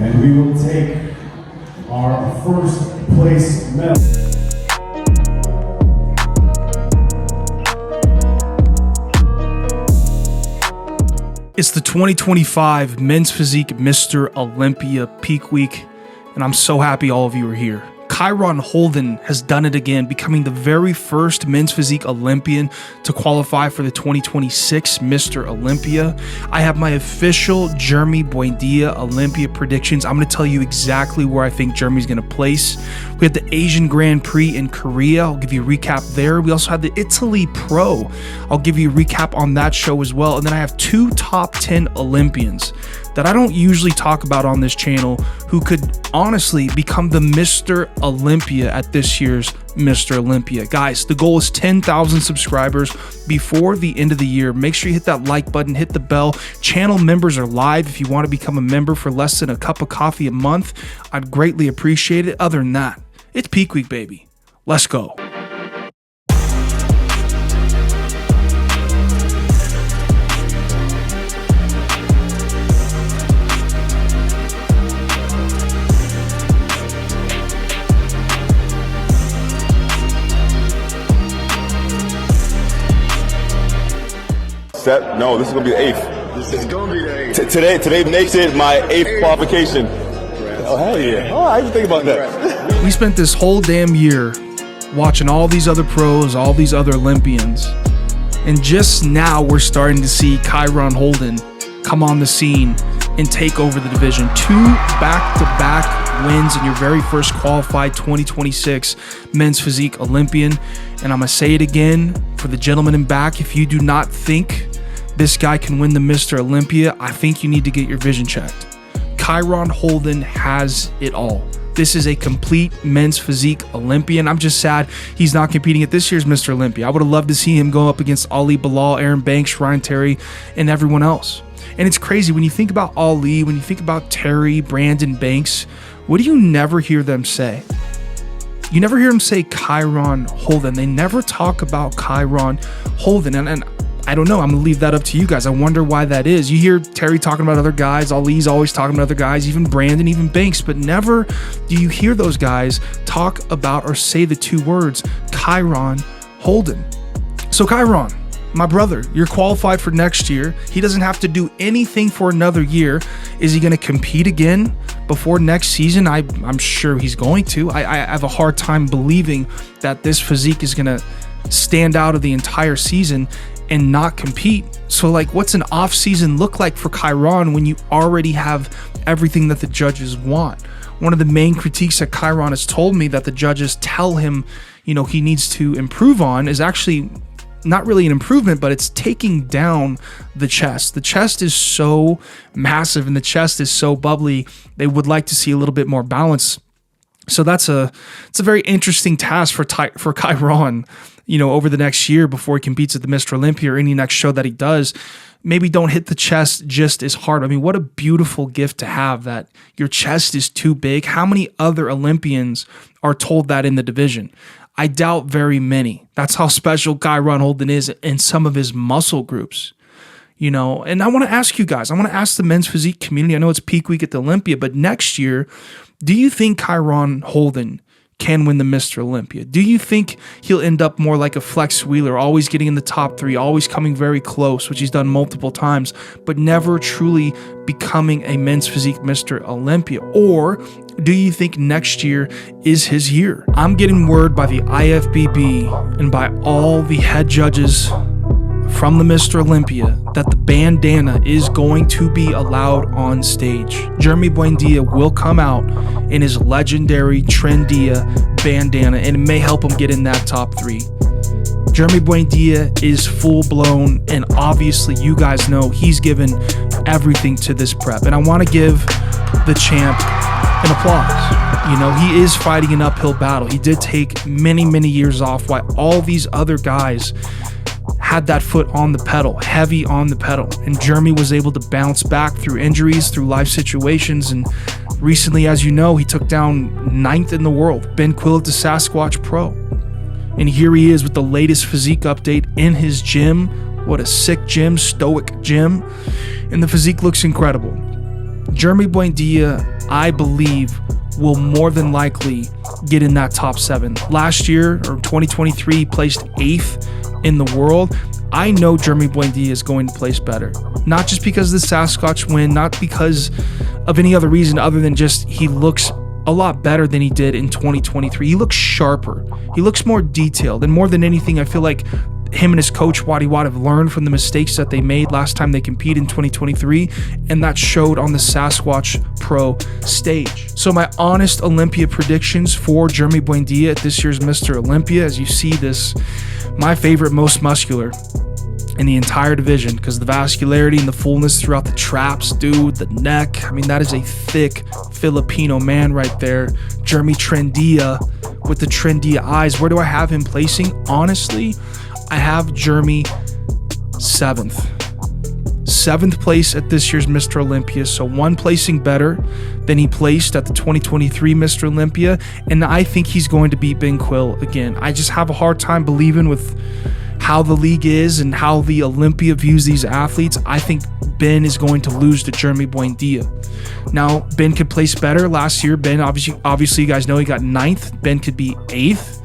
And we will take our first place medal. It's the 2025 Men's Physique Mr. Olympia Peak Week, and I'm so happy all of you are here. Kyron Holden has done it again, becoming the very first Men's Physique Olympian to qualify for the 2026 Mr. Olympia. I have my official Jeremy Buendia Olympia predictions. I'm going to tell you exactly where I think Jeremy's going to place. We had the Asian Grand Prix in Korea. I'll give you a recap there. We also had the Italy Pro. I'll give you a recap on that show as well. And then I have two top 10 Olympians that I don't usually talk about on this channel who could honestly become the Mr. Olympia at this year's Mr. Olympia. Guys, the goal is 10,000 subscribers before the end of the year. Make sure you hit that like button, hit the bell. Channel members are live if you want to become a member for less than a cup of coffee a month. I'd greatly appreciate it. Other than that, it's peak week, baby. Let's go. No, this is gonna be the 8th. This is gonna be the 8th. Today makes it my 8th qualification. Oh hell yeah! Oh, I didn't think about that. We spent this whole damn year watching all these other pros, all these other Olympians, and just now we're starting to see Kyron Holden come on the scene and take over the division. 2 back-to-back wins in your very first qualified 2026 Men's Physique Olympian. And I'm gonna say it again for the gentleman in back, if you do not think this guy can win the Mr. Olympia, I think you need to get your vision checked. Kyron Holden has it all. This is a complete Men's Physique Olympian. I'm just sad he's not competing at this year's Mr. Olympia. I would have loved to see him go up against Ali Bilal, Aaron Banks, Ryan Terry, and everyone else. And it's crazy when you think about Ali, when you think about Terry, Brandon Banks, what do you never hear them say? You never hear them say Kyron Holden. They never talk about Kyron Holden. And I don't know. I'm going to leave that up to you guys. I wonder why that is. You hear Terry talking about other guys. Ali's always talking about other guys, even Brandon, even Banks. But never do you hear those guys talk about or say the two words, Kyron Holden. So Kyron, my brother, you're qualified for next year. He doesn't have to do anything for another year. Is he going to compete again before next season? I'm sure he's going to. I have a hard time believing that this physique is going to stand out of the entire season and not compete. So like, what's an off season look like for Kyron when you already have everything that the judges want? One of the main critiques that Kyron has told me that the judges tell him, you know, he needs to improve on is actually not really an improvement, but it's taking down the chest. The chest is so massive and the chest is so bubbly. They would like to see a little bit more balance. So it's a very interesting task for Kyron, you know, over the next year before he competes at the Mr. Olympia or any next show that he does. Maybe don't hit the chest just as hard. I mean, what a beautiful gift to have that your chest is too big. How many other Olympians are told that in the division? I doubt very many. That's how special Kyron Holden is in some of his muscle groups. You know, and I want to ask you guys, I want to ask the men's physique community. I know it's peak week at the Olympia, but next year, do you think Kyron Holden can win the Mr. Olympia? Do you think he'll end up more like a Flex Wheeler, always getting in the top 3, always coming very close, which he's done multiple times, but never truly becoming a men's physique Mr. Olympia? Or do you think next year is his year? I'm getting word by the IFBB and by all the head judges from the Mr. Olympia that the bandana is going to be allowed on stage. Jeremy Buendia will come out in his legendary Trendia bandana, and it may help him get in that top 3. Jeremy Buendia is full blown, and obviously you guys know he's given everything to this prep. And I want to give the champ an applause. You know, he is fighting an uphill battle. He did take many, many years off while all these other guys had that foot on the pedal, heavy on the pedal. And Jeremy was able to bounce back through injuries, through life situations. And recently, as you know, he took down 9th in the world, Ben Quillette, the Sasquatch Pro. And here he is with the latest physique update in his gym. What a sick gym, stoic gym. And the physique looks incredible. Jeremy Buendia I believe will more than likely get in that top 7. Last year, or 2023, he placed 8th in the world. I know Jeremy Buendia is going to place better. Not just because of the Sasquatch win, not because of any other reason other than just he looks a lot better than he did in 2023. He looks sharper. He looks more detailed. And more than anything, I feel like him and his coach, Waddy Wad, have learned from the mistakes that they made last time they competed in 2023, and that showed on the Sasquatch Pro stage. So my honest Olympia predictions for Jeremy Buendia at this year's Mr. Olympia, as you see this, my favorite, most muscular in the entire division, because the vascularity and the fullness throughout the traps, dude, the neck, I mean, that is a thick Filipino man right there. Jeremy Trendia with the Trendia eyes. Where do I have him placing? Honestly, I have Jeremy 7th place at this year's Mr. Olympia, so 1 placing better than he placed at the 2023 Mr. Olympia, and I think he's going to beat Ben Quill again. I just have a hard time believing with how the league is and how the Olympia views these athletes. I think Ben is going to lose to Jeremy Buendia. Now, Ben could place better. Last year, Ben, obviously you guys know he got 9th. Ben could be 8th.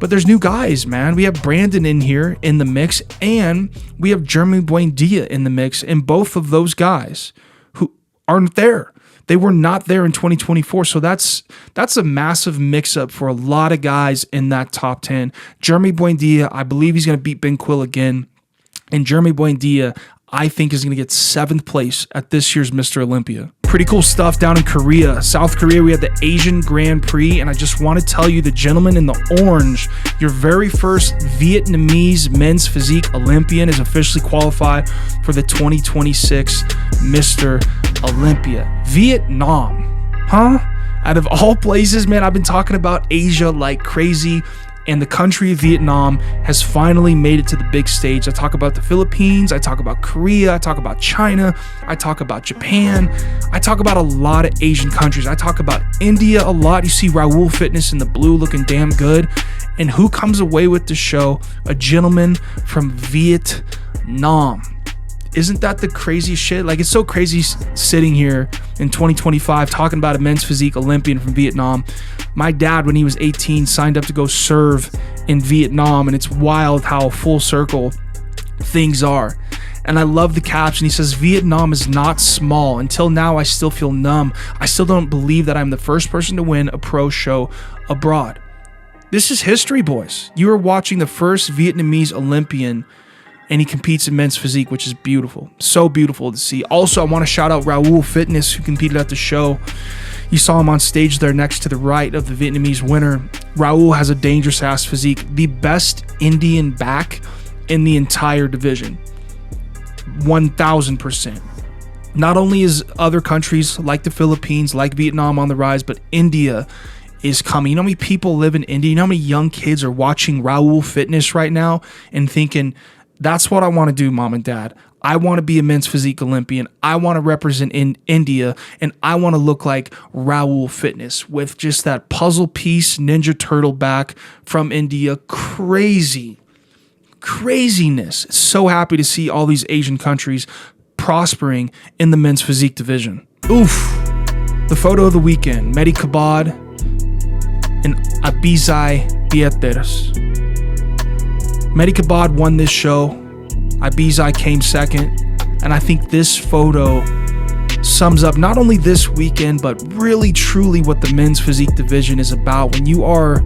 But there's new guys, man. We have Brandon in here in the mix, and we have Jeremy Buendia in the mix, and both of those guys who aren't there. They were not there in 2024, so that's a massive mix-up for a lot of guys in that top 10. Jeremy Buendia, I believe he's going to beat Ben Quill again, and Jeremy Buendia, I think, is going to get 7th place at this year's Mr. Olympia. Pretty cool stuff down in Korea. South Korea, we had the Asian Grand Prix, and I just want to tell you, the gentleman in the orange, your very first Vietnamese men's physique Olympian, is officially qualified for the 2026 Mr. Olympia. Vietnam, huh? Out of all places, man, I've been talking about Asia like crazy, and the country of Vietnam has finally made it to the big stage. I talk about the Philippines, I talk about Korea, I talk about China, I talk about Japan, I talk about a lot of Asian countries. I talk about India a lot. You see Raul Fitness in the blue looking damn good. And who comes away with the show? A gentleman from Vietnam. Isn't that the craziest shit? Like, it's so crazy sitting here in 2025 talking about a men's physique Olympian from Vietnam. My dad, when he was 18, signed up to go serve in Vietnam, and it's wild how full circle things are. And I love the caption. He says, Vietnam is not small. Until now, I still feel numb. I still don't believe that I'm the first person to win a pro show abroad. This is history, boys. You are watching the first Vietnamese Olympian, and he competes in men's physique, which is beautiful. So beautiful to see. Also, I want to shout out Raul Fitness, who competed at the show. You saw him on stage there next to the right of the Vietnamese winner. Raul has a dangerous ass physique. The best Indian back in the entire division. 1000%. Not only is other countries like the Philippines, like Vietnam on the rise, but India is coming. You know how many people live in India? You know how many young kids are watching Raul Fitness right now and thinking, that's what I want to do, mom and dad. I want to be a men's physique Olympian. I want to represent in India, and I want to look like Raul Fitness with just that puzzle piece Ninja Turtle back from India. Craziness. So happy to see all these Asian countries prospering in the men's physique division. Oof. The photo of the weekend, Mehdi Kabad and Abizai Bieteres. Mehdi Kabad won this show. Abizai came second. And I think this photo sums up not only this weekend, but really truly what the men's physique division is about. When you're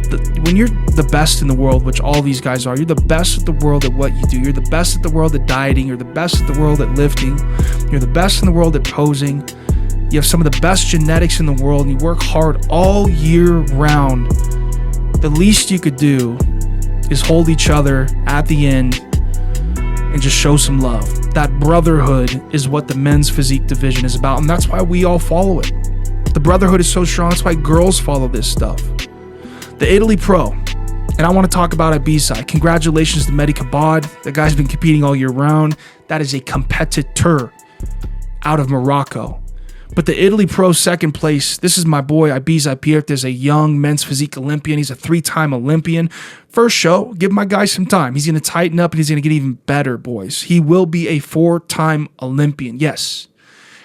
the best in the world, which all these guys are, you're the best at the world at what you do. You're the best at the world at dieting. You're the best at the world at lifting. You're the best in the world at posing. You have some of the best genetics in the world, and you work hard all year round. The least you could do is hold each other at the end and just show some love. That brotherhood is what the men's physique division is about, and that's why we all follow it. The brotherhood is so strong. That's why girls follow this stuff. The Italy Pro, and I want to talk about Abizai. Congratulations to Mehdi Kabad. The guy's been competing all year round. That is a competitor out of Morocco. But the Italy Pro second place, this is my boy Abizai Bieteres, a young men's physique Olympian. He's a 3-time Olympian. First show, give my guy some time. He's going to tighten up and he's going to get even better, boys. He will be a 4-time Olympian. Yes.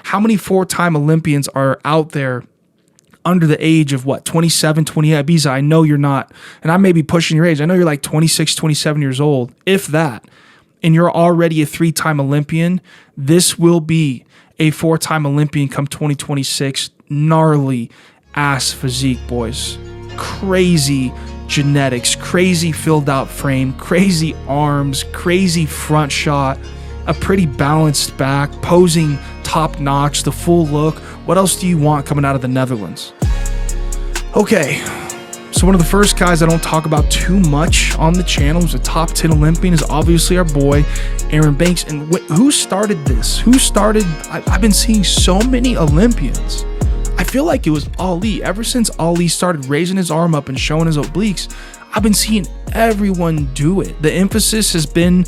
How many 4-time Olympians are out there under the age of 27, 28? Ibiza, I know you're not, and I may be pushing your age. I know you're like 26, 27 years old, if that, and you're already a 3-time Olympian. This will be a 4-time Olympian come 2026. Gnarly ass physique, boys. Crazy genetics, crazy filled out frame, crazy arms, crazy front shot, a pretty balanced back, posing top notch, the full look. What else do you want coming out of the Netherlands? Okay, so one of the first guys I don't talk about too much on the channel, who's a top 10 Olympian, is obviously our boy Erin Banks. And who started this? I've been seeing so many Olympians. I feel like it was Ali. Ever since Ali started raising his arm up and showing his obliques, I've been seeing everyone do it. The emphasis has been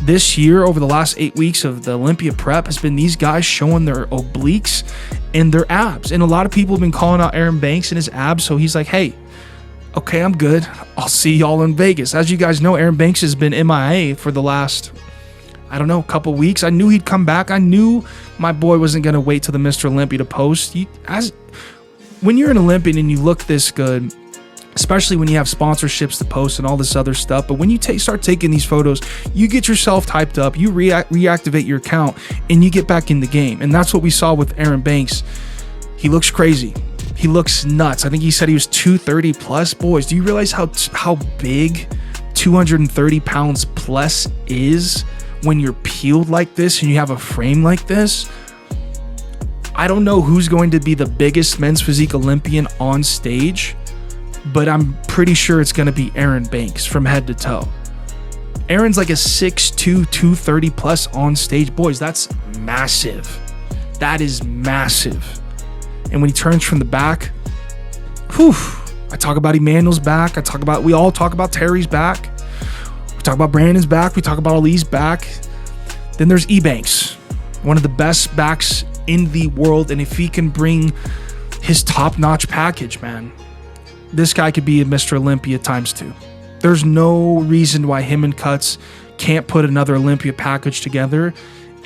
this year, over the last 8 weeks of the Olympia prep, has been these guys showing their obliques and their abs. And a lot of people have been calling out Erin Banks and his abs. So he's like, hey, okay, I'm good. I'll see y'all in Vegas. As you guys know, Erin Banks has been MIA for the last, couple weeks. I knew he'd come back. I knew my boy wasn't going to wait till the Mr. Olympia to post. When you're an Olympian and you look this good, especially when you have sponsorships to post and all this other stuff, but when you start taking these photos, you get yourself typed up, you reactivate your account, and you get back in the game. And that's what we saw with Erin Banks. He looks crazy. He looks nuts. I think he said he was 230 plus. Boys, do you realize how big 230 pounds plus is when you're peeled like this and you have a frame like this? I don't know who's going to be the biggest men's physique Olympian on stage, but I'm pretty sure it's going to be Erin Banks from head to toe. Erin's like a 6'2", 230 plus on stage. Boys, that's massive. That is massive. And when he turns from the back, I talk about Emmanuel's back. We all talk about Terry's back. We talk about Brandon's back. We talk about Ali's back. Then there's E-Banks, one of the best backs in the world. And if he can bring his top-notch package, man, this guy could be a Mr. Olympia ×2. There's no reason why him and Cuts can't put another Olympia package together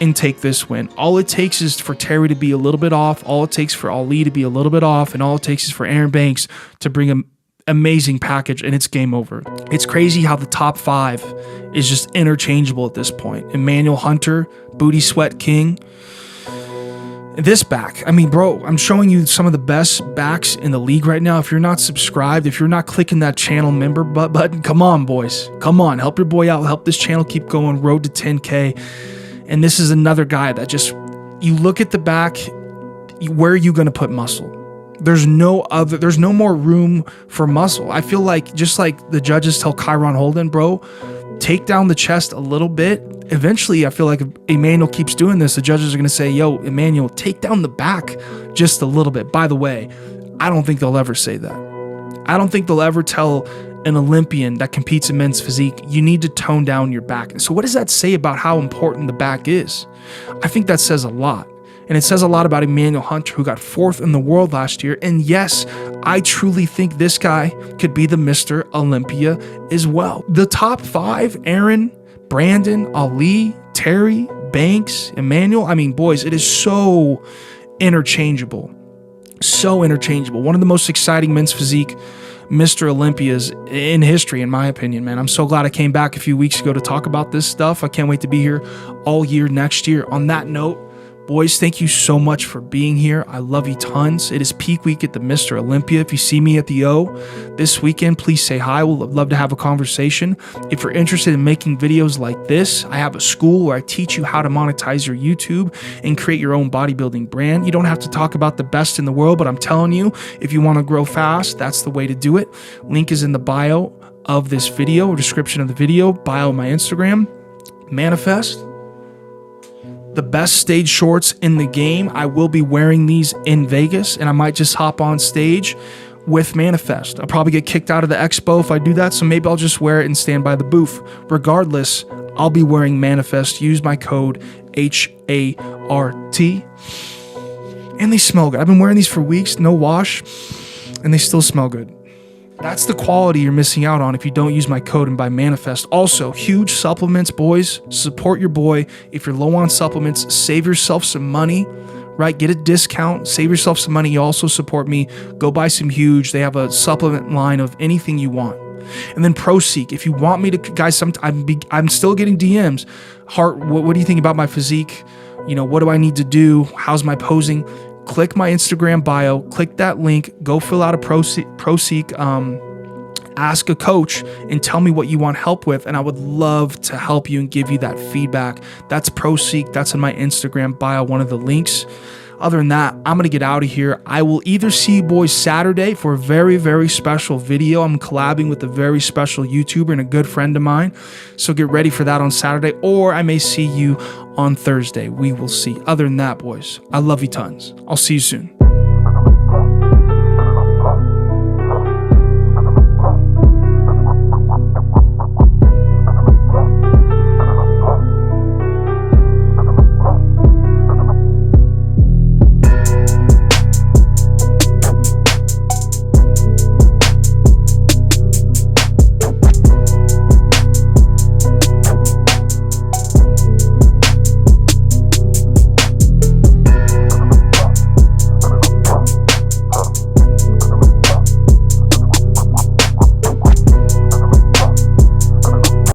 and take this win. All it takes is for Terry to be a little bit off. All it takes for Ali to be a little bit off. And all it takes is for Erin Banks to bring an amazing package, and it's game over. It's crazy how the top 5 is just interchangeable at this point. Emmanuel Hunter, Booty Sweat King. This back, bro, I'm showing you some of the best backs in the league right now. If you're not subscribed, if you're not clicking that channel member button, come on, boys. Come on, help your boy out. Help this channel keep going. Road to 10K. And this is another guy that just, you look at the back, where are you going to put muscle? There's no more room for muscle. I feel like, just like the judges tell Kyron Holden, bro, take down the chest a little bit. Eventually, I feel like if Emmanuel keeps doing this, the judges are going to say, yo, Emmanuel, take down the back just a little bit. By the way, I don't think they'll ever say that. I don't think they'll ever tell an Olympian that competes in men's physique, you need to tone down your back. So what does that say about how important the back is? I think that says a lot. And it says a lot about Emmanuel Hunter, who got 4th in the world last year. And yes, I truly think this guy could be the Mr. Olympia as well. The top 5, Erin, Brandon, Ali, Terry, Banks, Emmanuel. Boys, it is so interchangeable. So interchangeable. One of the most exciting men's physique Mr. Olympias in history, in my opinion, man. I'm so glad I came back a few weeks ago to talk about this stuff. I can't wait to be here all year next year. On that note, boys, thank you so much for being here. I love you tons. It is peak week at the Mr. Olympia. If you see me at the O this weekend, please say hi. We'll love to have a conversation. If you're interested in making videos like this, I have a school where I teach you how to monetize your YouTube and create your own bodybuilding brand. You don't have to talk about the best in the world, but I'm telling you, if you want to grow fast, that's the way to do it. Link is in the bio of this video, or description of the video, bio of my Instagram. Manifest. The best stage shorts in the game. I will be wearing these in Vegas, and I might just hop on stage with Manifest. I'll probably get kicked out of the expo if I do that, so maybe I'll just wear it and stand by the booth. Regardless, I'll be wearing Manifest. Use my code HART. And they smell good. I've been wearing these for weeks, no wash, and they still smell good. That's the quality you're missing out on if you don't use my code and buy Manifest. Also, huge supplements, boys. Support your boy. If you're low on supplements, save yourself some money. right? Get a discount, save yourself some money. You also support me. Go buy some Huge. They have a supplement line of anything you want. And then Physique. If you want me to, guys, I'm still getting DMs. Heart, what do you think about my physique? You know, what do I need to do? How's my posing? Click my Instagram bio, click that link, go fill out a Physique, ask a coach and tell me what you want help with. And I would love to help you and give you that feedback. That's Physique. That's in my Instagram bio, one of the links. Other than that, I'm going to get out of here. I will either see you boys Saturday for a very, very special video. I'm collabing with a very special YouTuber and a good friend of mine. So get ready for that on Saturday, or I may see you on Thursday. We will see. Other than that, boys, I love you tons. I'll see you soon.